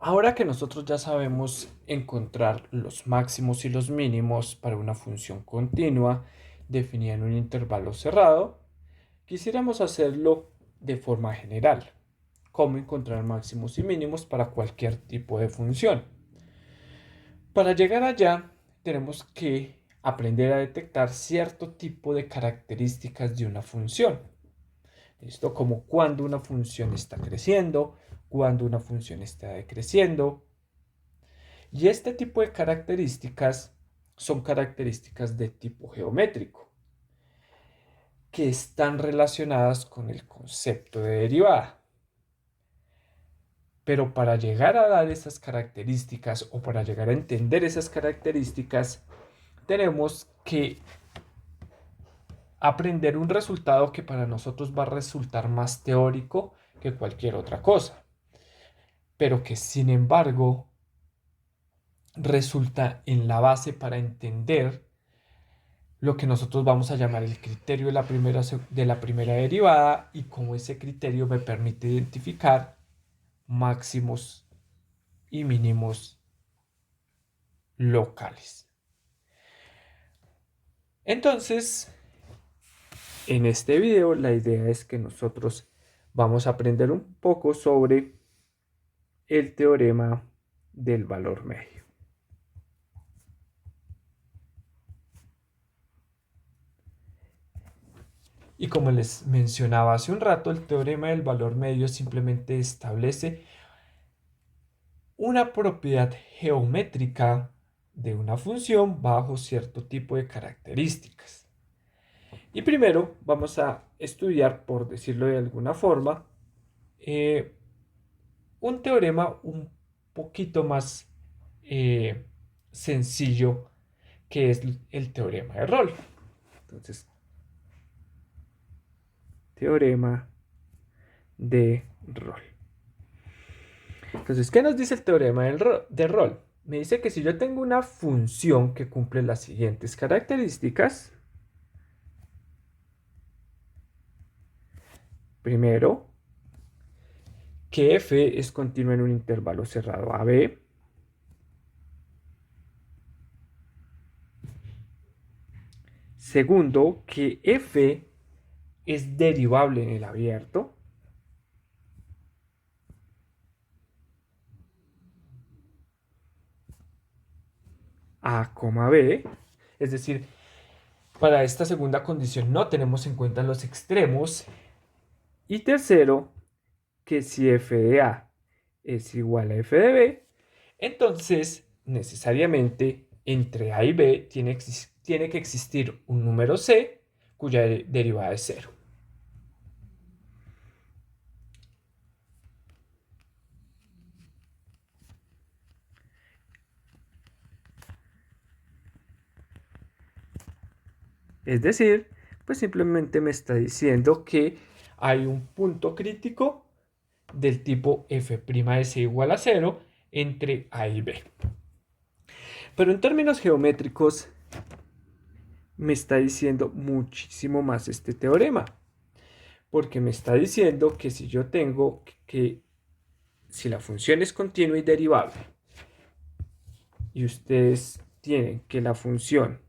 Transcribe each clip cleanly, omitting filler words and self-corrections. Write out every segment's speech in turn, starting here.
Ahora que nosotros ya sabemos encontrar los máximos y los mínimos para una función continua definida en un intervalo cerrado, quisiéramos hacerlo de forma general. Cómo encontrar máximos y mínimos para cualquier tipo de función. Para llegar allá, tenemos que aprender a detectar cierto tipo de características de una función. ¿Listo? Como cuando una función está creciendo, cuando una función está decreciendo. Y este tipo de características son características de tipo geométrico, que están relacionadas con el concepto de derivada. Pero para llegar a dar esas características o para llegar a entender esas características, tenemos que aprender un resultado que para nosotros va a resultar más teórico que cualquier otra cosa, pero que sin embargo resulta en la base para entender lo que nosotros vamos a llamar el criterio de la primera derivada y cómo ese criterio me permite identificar máximos y mínimos locales. Entonces, en este video la idea es que nosotros vamos a aprender un poco sobre el teorema del valor medio. Y como les mencionaba hace un rato, el teorema del valor medio simplemente establece una propiedad geométrica de una función bajo cierto tipo de características. Y primero vamos a estudiar, por decirlo de alguna forma, eh, un teorema un poquito más eh, sencillo, que es el teorema de Rolle. Entonces, teorema de Rolle. Entonces, ¿qué nos dice el teorema de Rolle? Me dice que si yo tengo una función que cumple las siguientes características, primero, que f es continua en un intervalo cerrado AB. Segundo, que f es derivable en el abierto. A, B. Es decir, para esta segunda condición no tenemos en cuenta los extremos. Y tercero, que si f de A es igual a f de B, entonces necesariamente entre A y B tiene que existir un número C cuya derivada es cero. Es decir, pues simplemente me está diciendo que hay un punto crítico del tipo f'S igual a 0 entre A y B. Pero en términos geométricos me está diciendo muchísimo más este teorema, porque me está diciendo que si yo tengo que si la función es continua y derivable y ustedes tienen que la función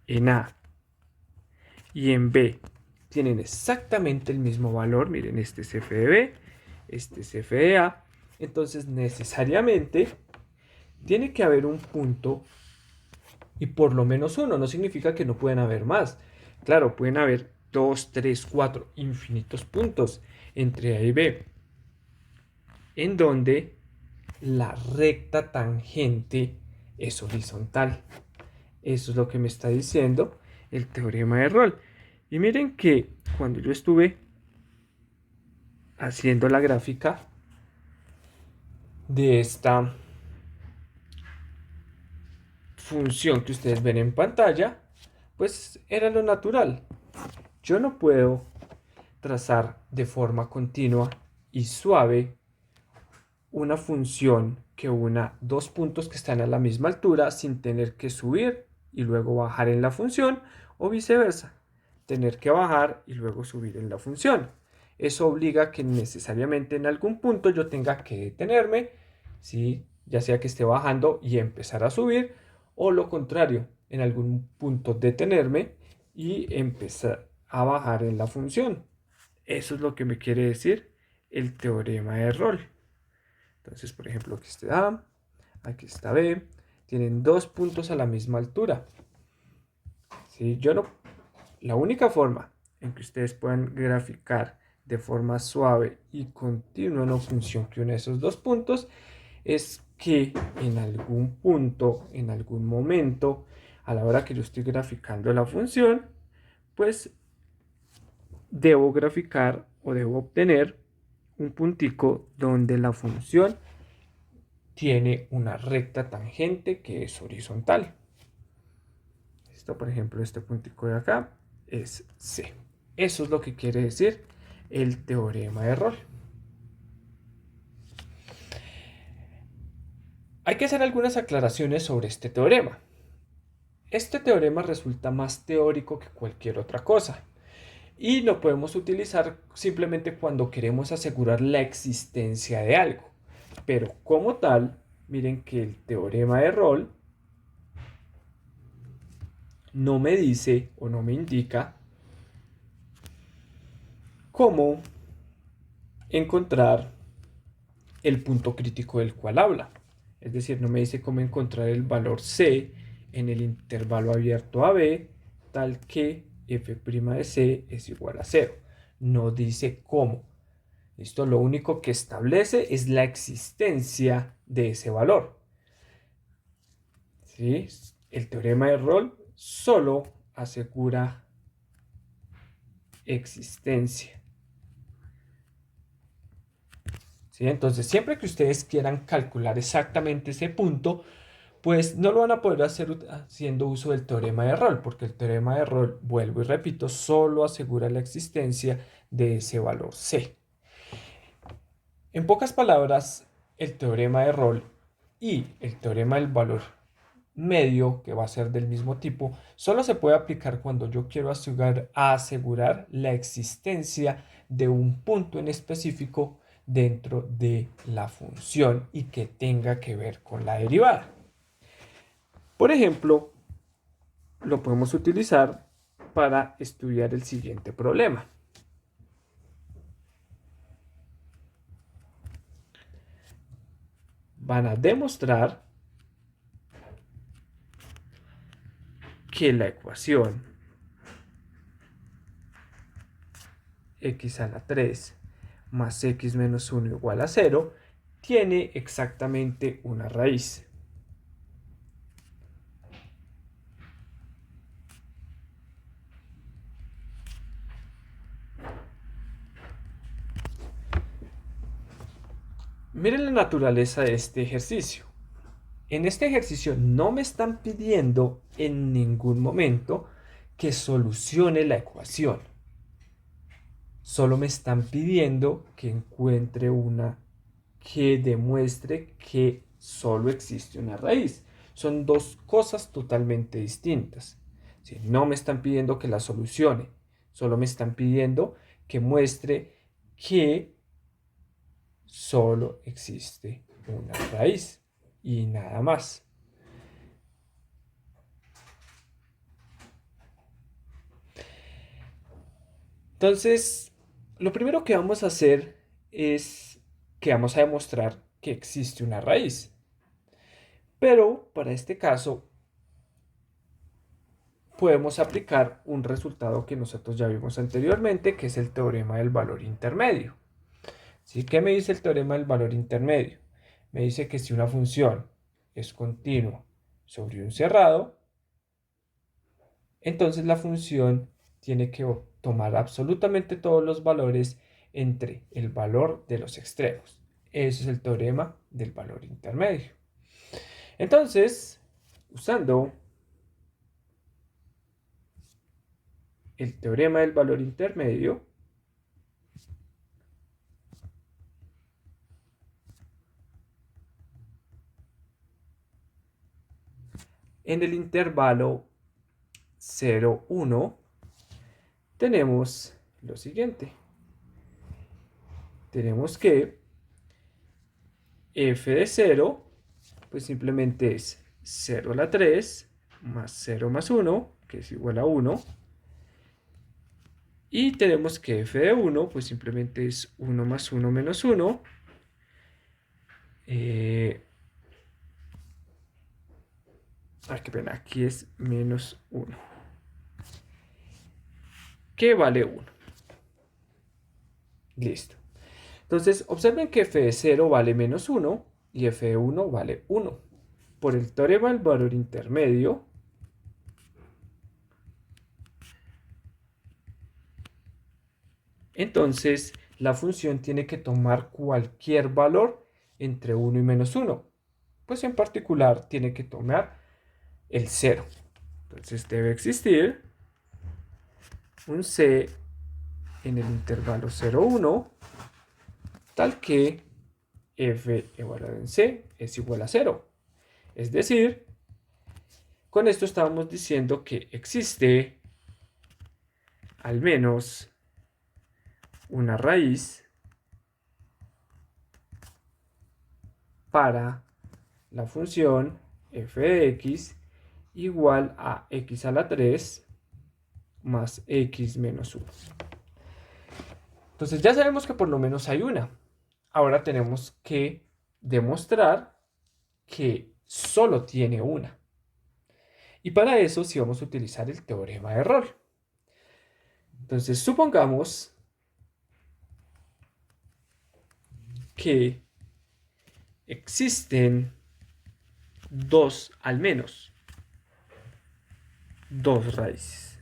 en A y en B tienen exactamente el mismo valor, miren, este es f de B, este es f de A, entonces necesariamente tiene que haber un punto y por lo menos uno, no significa que no pueden haber más. Claro, pueden haber 2, 3, 4, infinitos puntos entre A y B, en donde la recta tangente es horizontal. Eso es lo que me está diciendo el teorema de Rolle. Y miren que cuando yo estuve haciendo la gráfica de esta función que ustedes ven en pantalla, pues era lo natural. Yo no puedo trazar de forma continua y suave una función que una dos puntos que están a la misma altura sin tener que subir y luego bajar en la función, o viceversa, tener que bajar y luego subir en la función. Eso obliga a que necesariamente en algún punto yo tenga que detenerme, ¿sí? Ya sea que esté bajando y empezar a subir, o lo contrario, en algún punto detenerme y empezar a bajar en la función. Eso es lo que me quiere decir el teorema de Rolle. Entonces, por ejemplo, aquí está A, aquí está B, tienen dos puntos a la misma altura. ¿Sí? La única forma en que ustedes puedan graficar de forma suave y continua una función que une esos dos puntos es que en algún punto, en algún momento, a la hora que yo estoy graficando la función, pues debo graficar o debo obtener un puntico donde la función tiene una recta tangente que es horizontal. Esto, por ejemplo, este puntico de acá es C. Eso es lo que quiere decir el teorema de Rolle. Hay que hacer algunas aclaraciones sobre este teorema. Este teorema resulta más teórico que cualquier otra cosa y lo podemos utilizar simplemente cuando queremos asegurar la existencia de algo. Pero como tal, miren que el teorema de Rolle no me dice o no me indica cómo encontrar el punto crítico del cual habla. Es decir, no me dice cómo encontrar el valor C en el intervalo abierto AB tal que f' de C es igual a 0. No dice cómo. Esto lo único que establece es la existencia de ese valor. ¿Sí? El teorema de Rolle solo asegura existencia. ¿Sí? Entonces, siempre que ustedes quieran calcular exactamente ese punto, pues no lo van a poder hacer haciendo uso del teorema de Rolle, porque el teorema de Rolle, vuelvo y repito, solo asegura la existencia de ese valor C. En pocas palabras, el teorema de Rolle y el teorema del valor medio, que va a ser del mismo tipo, solo se puede aplicar cuando yo quiero asegurar la existencia de un punto en específico dentro de la función y que tenga que ver con la derivada. Por ejemplo, lo podemos utilizar para estudiar el siguiente problema. Van a demostrar que la ecuación x a la 3 más x menos 1 igual a 0 tiene exactamente una raíz. Miren la naturaleza de este ejercicio. En este ejercicio no me están pidiendo en ningún momento que solucione la ecuación. Solo me están pidiendo que encuentre una que demuestre que solo existe una raíz. Son dos cosas totalmente distintas. Si no me están pidiendo que la solucione, solo me están pidiendo que muestre que solo existe una raíz y nada más. Entonces, lo primero que vamos a hacer es que vamos a demostrar que existe una raíz. Pero para este caso podemos aplicar un resultado que nosotros ya vimos anteriormente, que es el teorema del valor intermedio. ¿Sí? ¿Qué me dice el teorema del valor intermedio? Me dice que si una función es continua sobre un cerrado, entonces la función tiene que tomar absolutamente todos los valores entre el valor de los extremos. Ese es el teorema del valor intermedio. Entonces, usando el teorema del valor intermedio, en el intervalo 0, 1, tenemos lo siguiente. tenemos que f de 0, pues simplemente es 0 a la 3 más 0 más 1, que es igual a 1. Y tenemos que f de 1, pues simplemente es 1 más 1 menos 1. Qué pena, aquí es menos 1. Que vale 1. Listo. Entonces, observen que f de 0 vale menos 1 y f de 1 vale 1. Por el teorema del valor intermedio, entonces la función tiene que tomar cualquier valor entre 1 y menos 1. Pues en particular tiene que tomar el 0. Entonces debe existir un c en el intervalo 0, 1, tal que f evaluado en c es igual a 0. Es decir, con esto estábamos diciendo que existe al menos una raíz para la función f de x igual a x a la 3 más x menos 1. Entonces ya sabemos que por lo menos hay una. Ahora tenemos que demostrar que solo tiene una. Y para eso sí vamos a utilizar el teorema de Rolle. Entonces supongamos que existen al menos dos raíces,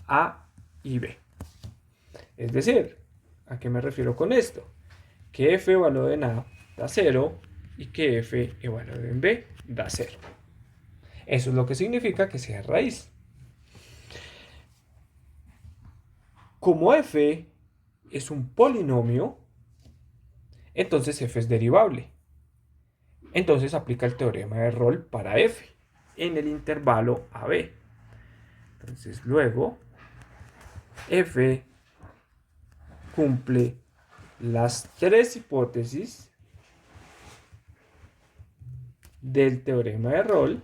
a y b. Es decir, ¿a qué me refiero con esto? Que f evaluado en a da 0 y que f evaluado en b da 0. Eso es lo que significa que sea raíz. Como f es un polinomio, entonces f es derivable. Entonces aplica el teorema de Rolle para f en el intervalo AB. Entonces luego f cumple las tres hipótesis del teorema de Rolle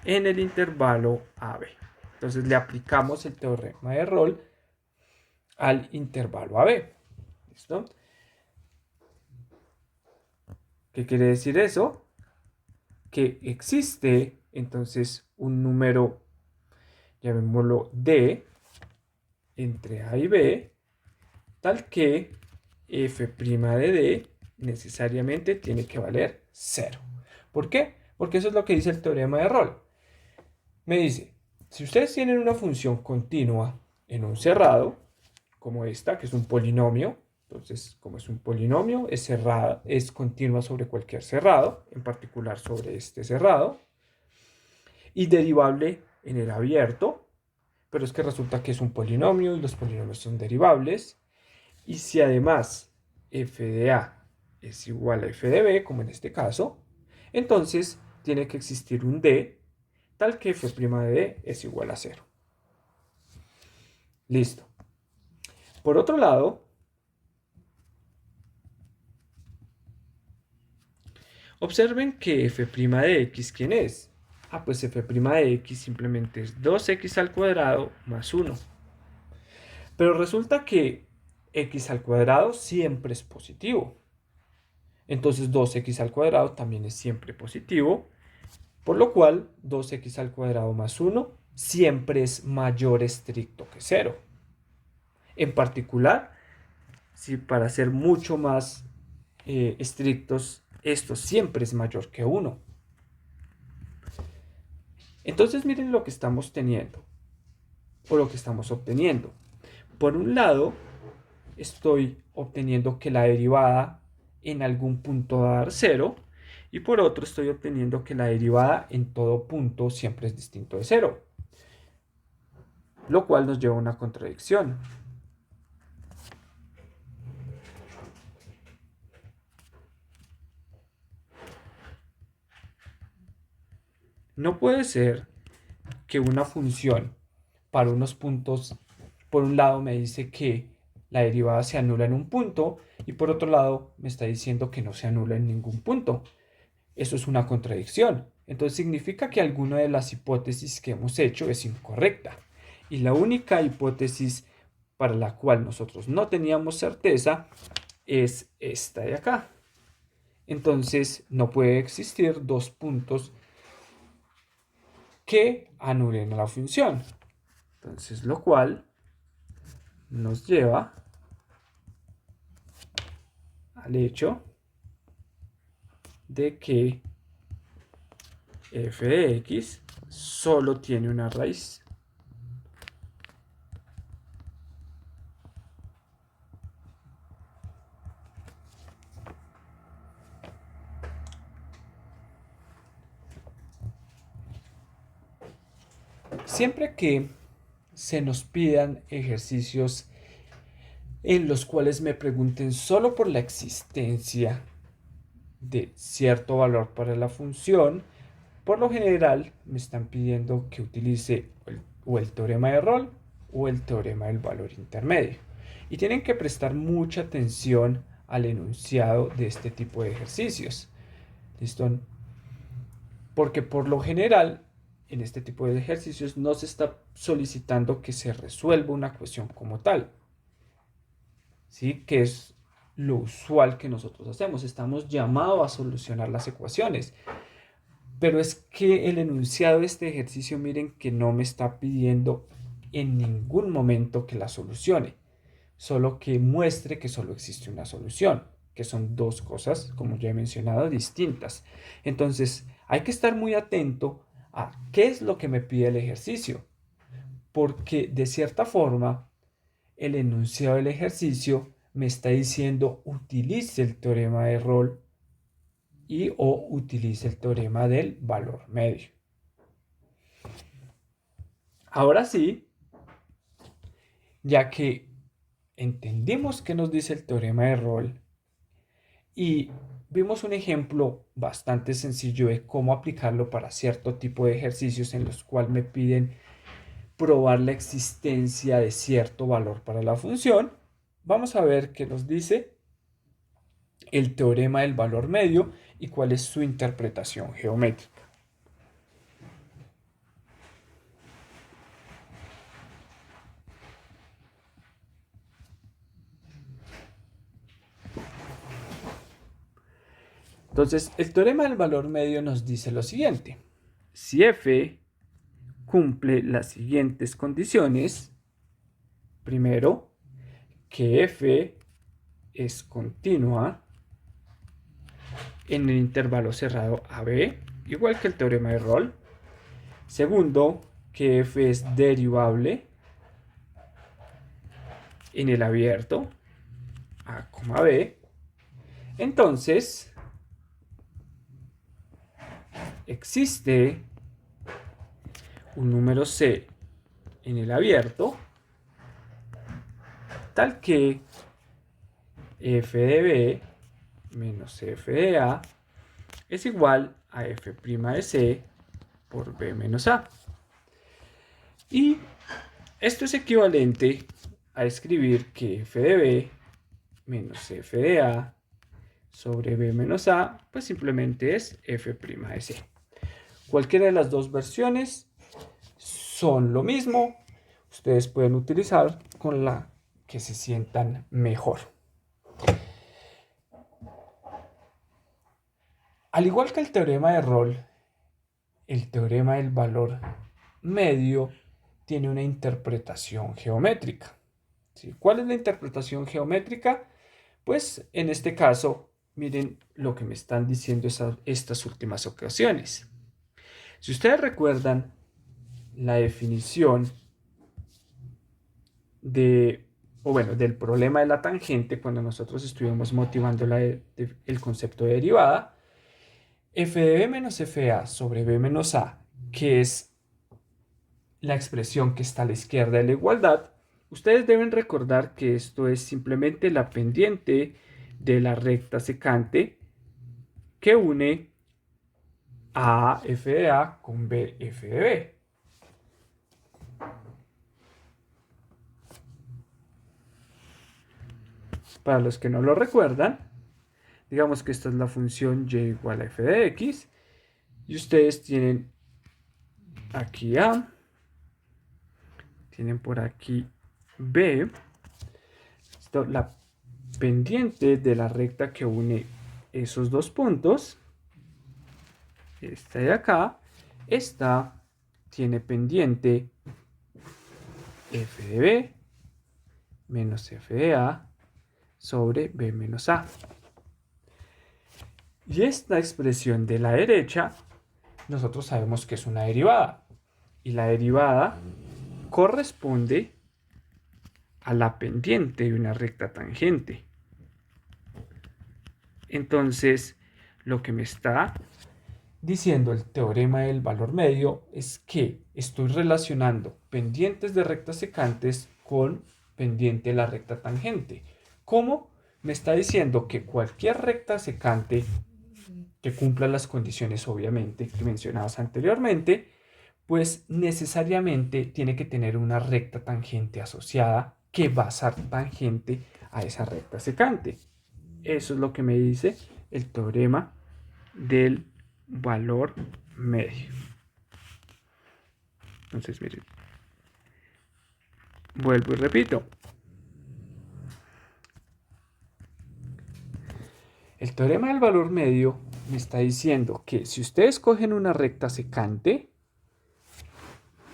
en el intervalo AB. Entonces le aplicamos el teorema de Rolle al intervalo AB. ¿Listo? ¿Qué quiere decir eso? Que existe entonces un número, llamémoslo D, entre A y B, tal que f' de D necesariamente tiene que valer 0. ¿Por qué? Porque eso es lo que dice el teorema de Rolle. Me dice, si ustedes tienen una función continua en un cerrado, como esta, que es un polinomio, entonces, como es un polinomio, es cerrada, es continua sobre cualquier cerrado, en particular sobre este cerrado, y derivable en el abierto, pero es que resulta que es un polinomio y los polinomios son derivables. Y si además f de a es igual a f de b, como en este caso, entonces tiene que existir un d tal que f' de d es igual a 0. Listo. Por otro lado, observen que f' de x, ¿quién es? Pues f' de x simplemente es 2x al cuadrado más 1. Pero resulta que x al cuadrado siempre es positivo. Entonces 2x al cuadrado también es siempre positivo. Por lo cual 2x al cuadrado más 1 siempre es mayor estricto que 0. En particular, si para ser mucho más estrictos, esto siempre es mayor que 1. Entonces miren lo que estamos teniendo, o lo que estamos obteniendo. Por un lado, estoy obteniendo que la derivada en algún punto va a dar 0, y por otro estoy obteniendo que la derivada en todo punto siempre es distinto de 0, lo cual nos lleva a una contradicción. No puede ser que una función para unos puntos. Por un lado me dice que la derivada se anula en un punto y por otro lado me está diciendo que no se anula en ningún punto. Eso es una contradicción. Entonces significa que alguna de las hipótesis que hemos hecho es incorrecta. Y la única hipótesis para la cual nosotros no teníamos certeza es esta de acá. Entonces no puede existir dos puntos que anulen a la función. Entonces lo cual nos lleva al hecho de que f de x solo tiene una raíz. Siempre que se nos pidan ejercicios en los cuales me pregunten solo por la existencia de cierto valor para la función, por lo general me están pidiendo que utilice o el teorema de Rolle o el teorema del valor intermedio. Y tienen que prestar mucha atención al enunciado de este tipo de ejercicios. ¿Listo? Porque por lo general en este tipo de ejercicios no se está solicitando que se resuelva una ecuación como tal, ¿sí? Que es lo usual que nosotros hacemos. Estamos llamados a solucionar las ecuaciones. Pero es que el enunciado de este ejercicio, miren que no me está pidiendo en ningún momento que la solucione, solo que muestre que solo existe una solución, que son dos cosas, como ya he mencionado, distintas. Entonces, hay que estar muy atento a qué es lo que me pide el ejercicio, porque de cierta forma, el enunciado del ejercicio me está diciendo utilice el teorema de Rolle y o utilice el teorema del valor medio. Ahora sí, ya que entendimos qué nos dice el teorema de Rolle y vimos un ejemplo bastante sencillo de cómo aplicarlo para cierto tipo de ejercicios en los cuales me piden probar la existencia de cierto valor para la función, vamos a ver qué nos dice el teorema del valor medio y cuál es su interpretación geométrica. Entonces, el teorema del valor medio nos dice lo siguiente. Si f cumple las siguientes condiciones, primero, que f es continua en el intervalo cerrado AB, igual que el teorema de Rolle. Segundo, que f es derivable en el abierto A, B. Entonces, existe un número C en el abierto tal que f de B menos f de A es igual a f' de C por B menos A. Y esto es equivalente a escribir que f de B menos f de A sobre B menos A, pues simplemente es f' de C. Cualquiera de las dos versiones son lo mismo. Ustedes pueden utilizar con la que se sientan mejor. Al igual que el teorema de Rolle, el teorema del valor medio tiene una interpretación geométrica. ¿Sí? ¿Cuál es la interpretación geométrica? Pues en este caso, miren lo que me están diciendo estas últimas ocasiones. Si ustedes recuerdan la definición del problema de la tangente, cuando nosotros estuvimos motivando el concepto de derivada, f de b menos f de a sobre b menos a, que es la expresión que está a la izquierda de la igualdad, ustedes deben recordar que esto es simplemente la pendiente de la recta secante que une a f de a con b f de b. Para los que no lo recuerdan, digamos que esta es la función y igual a f de x. Y ustedes tienen aquí a, tienen por aquí b. La pendiente de la recta que une esos dos puntos, esta de acá, esta tiene pendiente f de b menos f de a sobre b menos a. Y esta expresión de la derecha, nosotros sabemos que es una derivada. Y la derivada corresponde a la pendiente de una recta tangente. Entonces, lo que me está diciendo el teorema del valor medio es que estoy relacionando pendientes de rectas secantes con pendiente de la recta tangente. ¿Cómo? Me está diciendo que cualquier recta secante que cumpla las condiciones, obviamente, que mencionabas anteriormente, pues necesariamente tiene que tener una recta tangente asociada que va a ser tangente a esa recta secante. Eso es lo que me dice el teorema del valor medio. Entonces, miren, vuelvo y repito. El teorema del valor medio me está diciendo que si ustedes cogen una recta secante,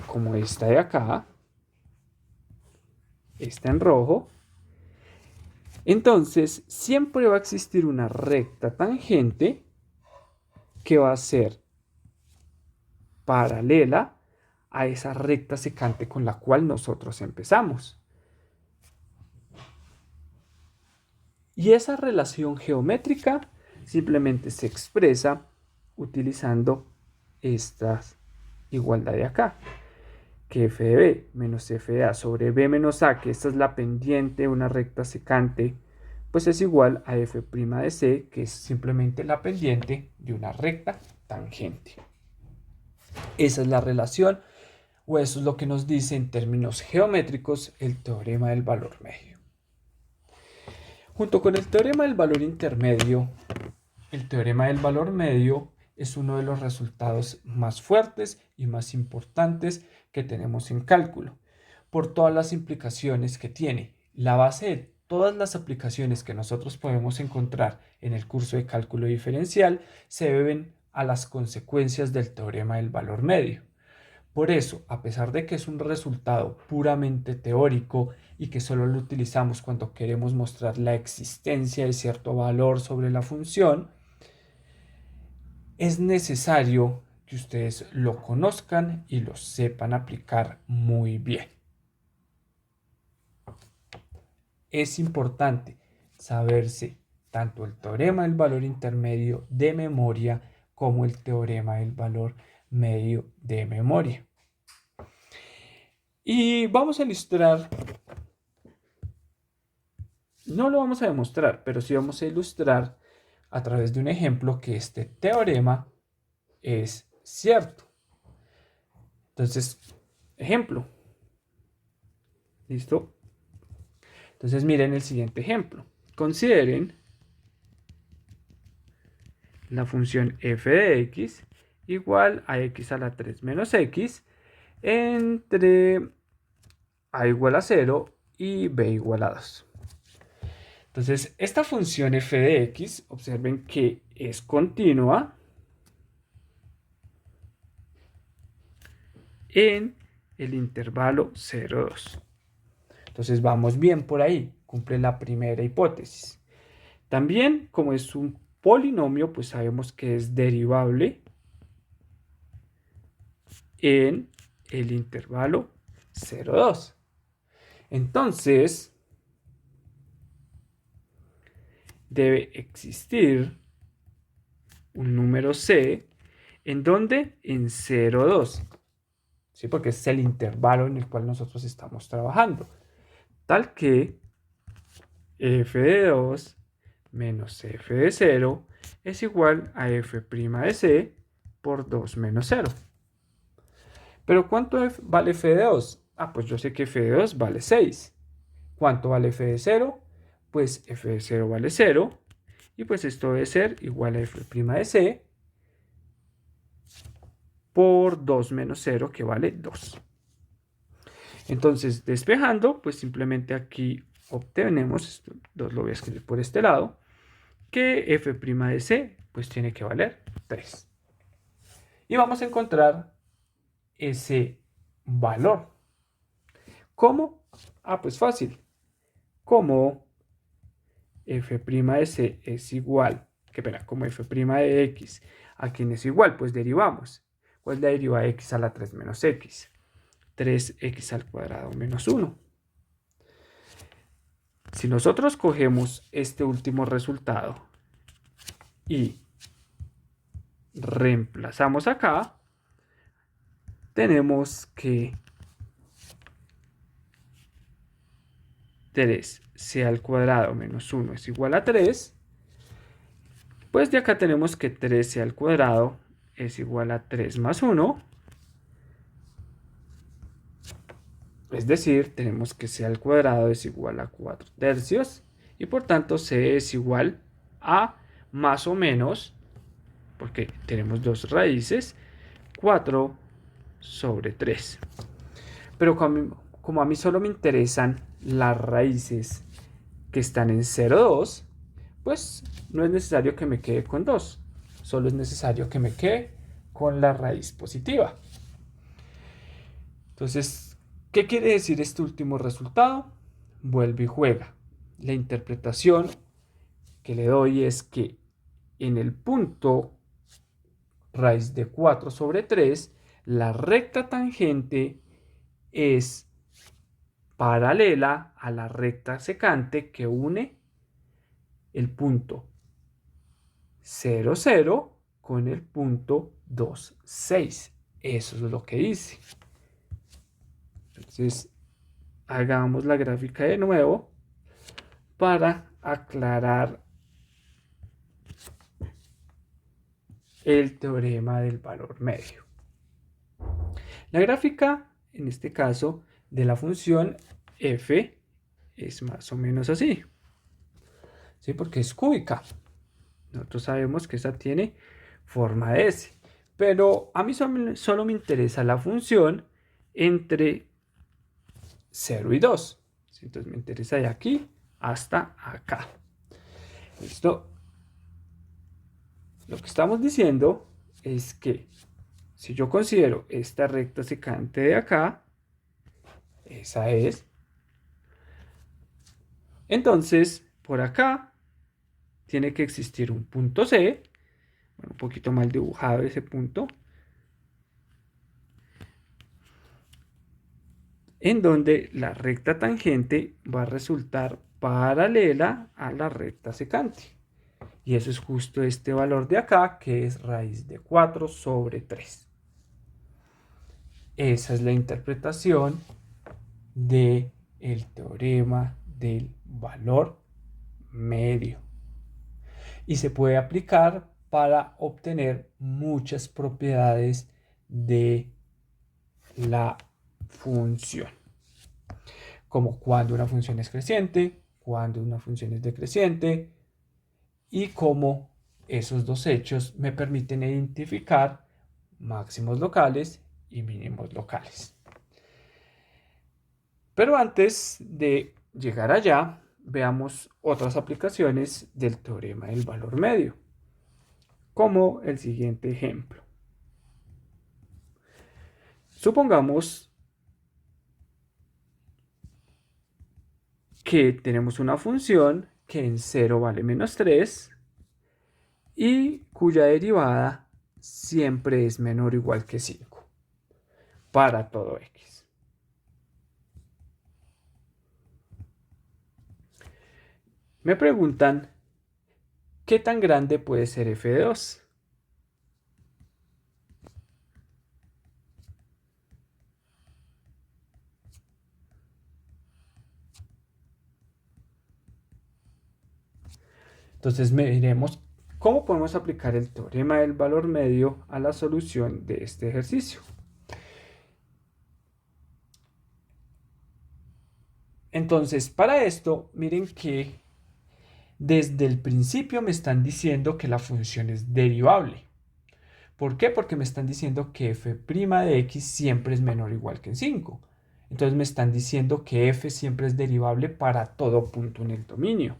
como esta de acá, esta en rojo, entonces siempre va a existir una recta tangente que va a ser paralela a esa recta secante con la cual nosotros empezamos. Y esa relación geométrica simplemente se expresa utilizando esta igualdad de acá, que f de b menos f de a sobre b menos a, que esta es la pendiente de una recta secante, pues es igual a f' de c, que es simplemente la pendiente de una recta tangente. Esa es la relación, o eso es lo que nos dice en términos geométricos el teorema del valor medio. Junto con el teorema del valor intermedio, el teorema del valor medio es uno de los resultados más fuertes y más importantes que tenemos en cálculo, por todas las implicaciones que tiene. La base de todas las aplicaciones que nosotros podemos encontrar en el curso de cálculo diferencial se deben a las consecuencias del teorema del valor medio. Por eso, a pesar de que es un resultado puramente teórico y que solo lo utilizamos cuando queremos mostrar la existencia de cierto valor sobre la función, es necesario que ustedes lo conozcan y lo sepan aplicar muy bien. Es importante saberse tanto el teorema del valor intermedio de memoria como el teorema del valor medio de memoria. Y vamos a ilustrar, no lo vamos a demostrar, pero sí vamos a ilustrar a través de un ejemplo que este teorema es cierto. Entonces, ejemplo. ¿Listo? Entonces miren el siguiente ejemplo. Consideren la función f de x igual a x a la 3 menos x entre a igual a 0 y b igual a 2. Entonces, esta función f de x, observen que es continua en el intervalo 0, 2. Entonces, vamos bien por ahí, cumple la primera hipótesis. También, como es un polinomio, pues sabemos que es derivable en el intervalo 0, 2. Entonces, debe existir un número c, ¿en dónde? En 0, 2. ¿Sí? Porque es el intervalo en el cual nosotros estamos trabajando. Tal que f de 2 menos f de 0 es igual a f' de c por 2 menos 0. ¿Pero cuánto vale f de 2? Ah, pues yo sé que f de 2 vale 6. ¿Cuánto vale f de 0? pues f de 0 vale 0. Y pues esto debe ser igual a f' de c por 2 menos 0, que vale 2. Entonces, despejando, pues simplemente aquí obtenemos, 2 lo voy a escribir por este lado, que f' de c pues tiene que valer 3. Y vamos a encontrar ese valor. ¿Cómo? Ah, pues fácil. Como f' de c es igual, como f' de x, ¿a quién es igual? Pues derivamos. ¿Cuál es la deriva de x a la 3 menos x? 3x al cuadrado menos 1. Si nosotros cogemos este último resultado y reemplazamos acá, tenemos que 3c al cuadrado menos 1 es igual a 3. Pues de acá tenemos que 13 al cuadrado es igual a 3 más 1. Es decir, tenemos que c al cuadrado es igual a 4 tercios. Y por tanto c es igual a más o menos, porque tenemos dos raíces, 4 sobre 3. Pero como a mí solo me interesan las raíces que están en 0,2, pues no es necesario que me quede con 2. Solo es necesario que me quede con la raíz positiva. Entonces, ¿qué quiere decir este último resultado? Vuelve y juega. La interpretación que le doy es que en el punto raíz de 4 sobre 3, la recta tangente es paralela a la recta secante que une el punto 0, 0 con el punto 2, 6. Eso es lo que dice. Entonces, hagamos la gráfica de nuevo para aclarar el teorema del valor medio. La gráfica, en este caso, de la función f es más o menos así. ¿Sí? Porque es cúbica. Nosotros sabemos que esa tiene forma de S. Pero a mí solo me interesa la función entre 0 y 2. Entonces me interesa de aquí hasta acá. Esto, lo que estamos diciendo es que si yo considero esta recta secante de acá, esa es. Entonces, por acá tiene que existir un punto C. Bueno, un poquito mal dibujado ese punto. En donde la recta tangente va a resultar paralela a la recta secante. Y eso es justo este valor de acá, que es raíz de 4 sobre 3. Esa es la interpretación del teorema del valor medio. Y se puede aplicar para obtener muchas propiedades de la función. Como cuando una función es creciente, cuando una función es decreciente, y cómo esos dos hechos me permiten identificar máximos locales y mínimos locales. Pero antes de llegar allá, veamos otras aplicaciones del teorema del valor medio, como el siguiente ejemplo. Supongamos que tenemos una función que en 0 vale menos 3 y cuya derivada siempre es menor o igual que 5 para todo x. Me preguntan, ¿qué tan grande puede ser f de 2? Entonces miremos cómo podemos aplicar el teorema del valor medio a la solución de este ejercicio. Entonces, para esto, miren que Desde el principio me están diciendo que la función es derivable. ¿Por qué? Porque me están diciendo que f' de x siempre es menor o igual que en 5. Entonces me están diciendo que f siempre es derivable para todo punto en el dominio.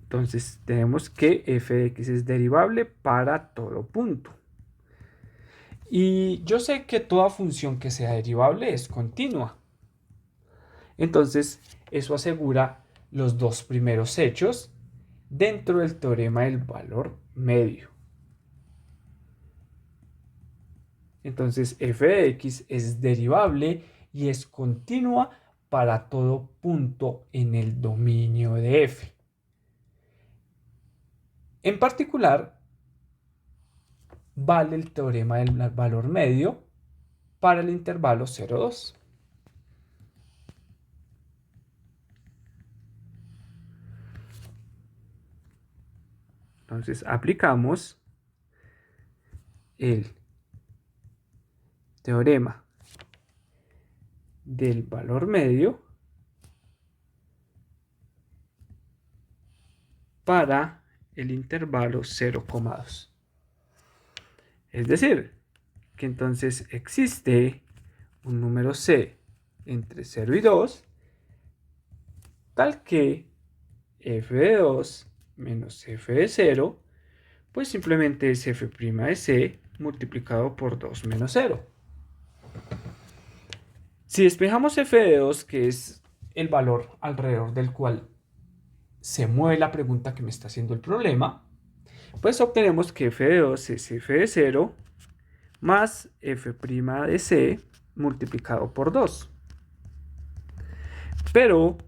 Entonces tenemos que f de x es derivable para todo punto. Y yo sé que toda función que sea derivable es continua. Entonces eso asegura los dos primeros hechos dentro del teorema del valor medio. Entonces f de x es derivable y es continua para todo punto en el dominio de f. En particular, vale el teorema del valor medio para el intervalo 0, 2. Entonces aplicamos el teorema del valor medio para el intervalo 0,2. Es decir, que entonces existe un número c entre 0 y 2, tal que f de 2 menos f de 0, pues simplemente es f' de c multiplicado por 2 menos 0. Si despejamos f de 2, que es el valor alrededor del cual se mueve la pregunta que me está haciendo el problema, pues obtenemos que f de 2 es f de 0 más f' de c multiplicado por 2. Pero,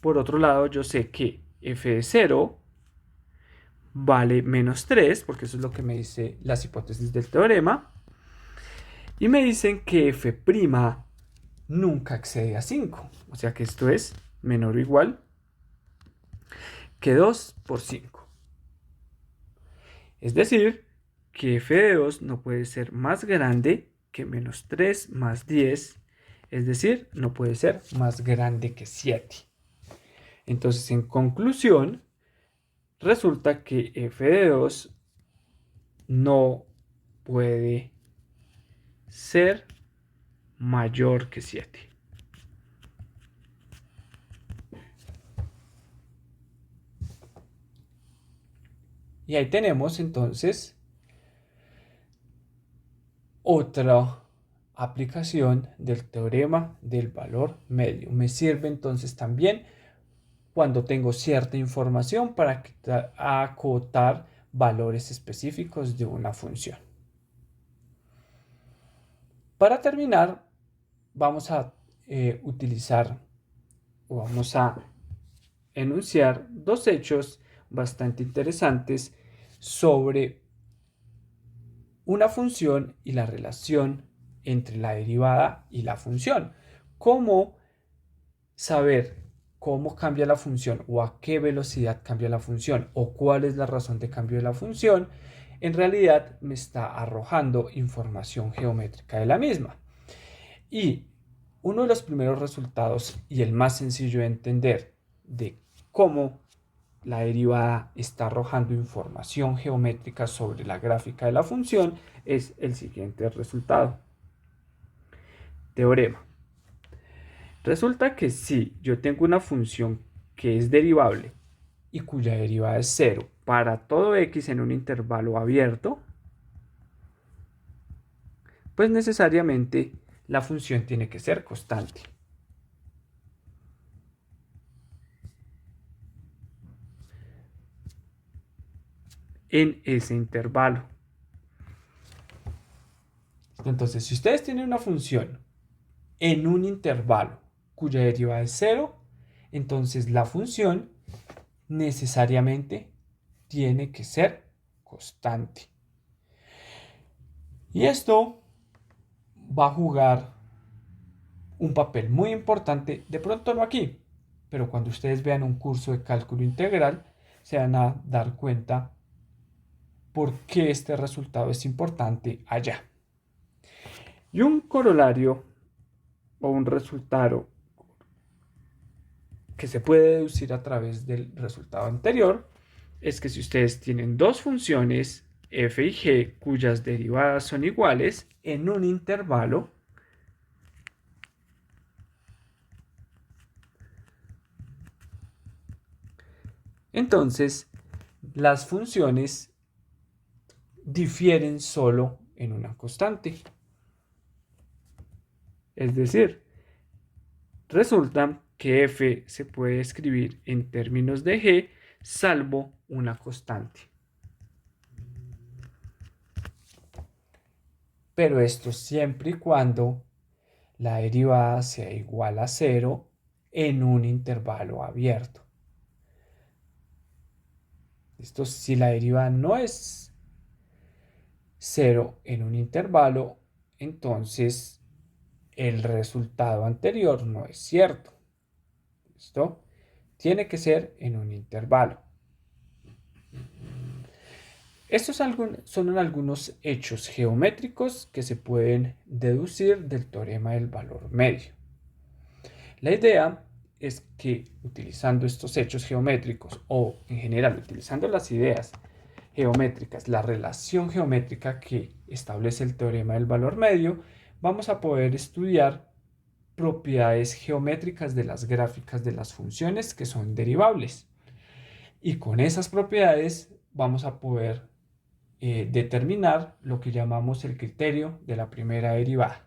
por otro lado, yo sé que f de 0 vale menos 3, porque eso es lo que me dice las hipótesis del teorema. Y me dicen que f' nunca excede a 5. O sea que esto es menor o igual que 2 por 5. Es decir, que f de 2 no puede ser más grande que menos 3 más 10. Es decir, no puede ser más grande que 7. Entonces, en conclusión, resulta que f de 2 no puede ser mayor que 7. Y ahí tenemos entonces otra aplicación del teorema del valor medio. Me sirve entonces también cuando tengo cierta información para acotar valores específicos de una función. Para terminar, vamos a utilizar o vamos a enunciar dos hechos bastante interesantes sobre una función y la relación entre la derivada y la función. ¿Cómo saber cómo cambia la función o a qué velocidad cambia la función o cuál es la razón de cambio de la función? En realidad me está arrojando información geométrica de la misma. Y uno de los primeros resultados y el más sencillo de entender de cómo la derivada está arrojando información geométrica sobre la gráfica de la función es el siguiente resultado. Teorema. Resulta que si yo tengo una función que es derivable y cuya derivada es 0 para todo x en un intervalo abierto, pues necesariamente la función tiene que ser constante. En ese intervalo. Entonces, si ustedes tienen una función en un intervalo cuya derivada es 0, entonces la función necesariamente tiene que ser constante. Y esto va a jugar un papel muy importante, de pronto no aquí, pero cuando ustedes vean un curso de cálculo integral, se van a dar cuenta por qué este resultado es importante allá. Y un corolario o un resultado que se puede deducir a través del resultado anterior es que si ustedes tienen dos funciones f y g cuyas derivadas son iguales en un intervalo, entonces las funciones difieren solo en una constante. Es decir, resulta que f se puede escribir en términos de g salvo una constante. Pero esto siempre y cuando la derivada sea igual a 0 en un intervalo abierto. Esto si la derivada no es 0 en un intervalo, entonces el resultado anterior no es cierto. ¿Listo? Tiene que ser en un intervalo. Estos son algunos hechos geométricos que se pueden deducir del teorema del valor medio. La idea es que utilizando estos hechos geométricos o en general utilizando las ideas geométricas, la relación geométrica que establece el teorema del valor medio, vamos a poder estudiar propiedades geométricas de las gráficas de las funciones que son derivables. Y con esas propiedades vamos a poder determinar lo que llamamos el criterio de la primera derivada.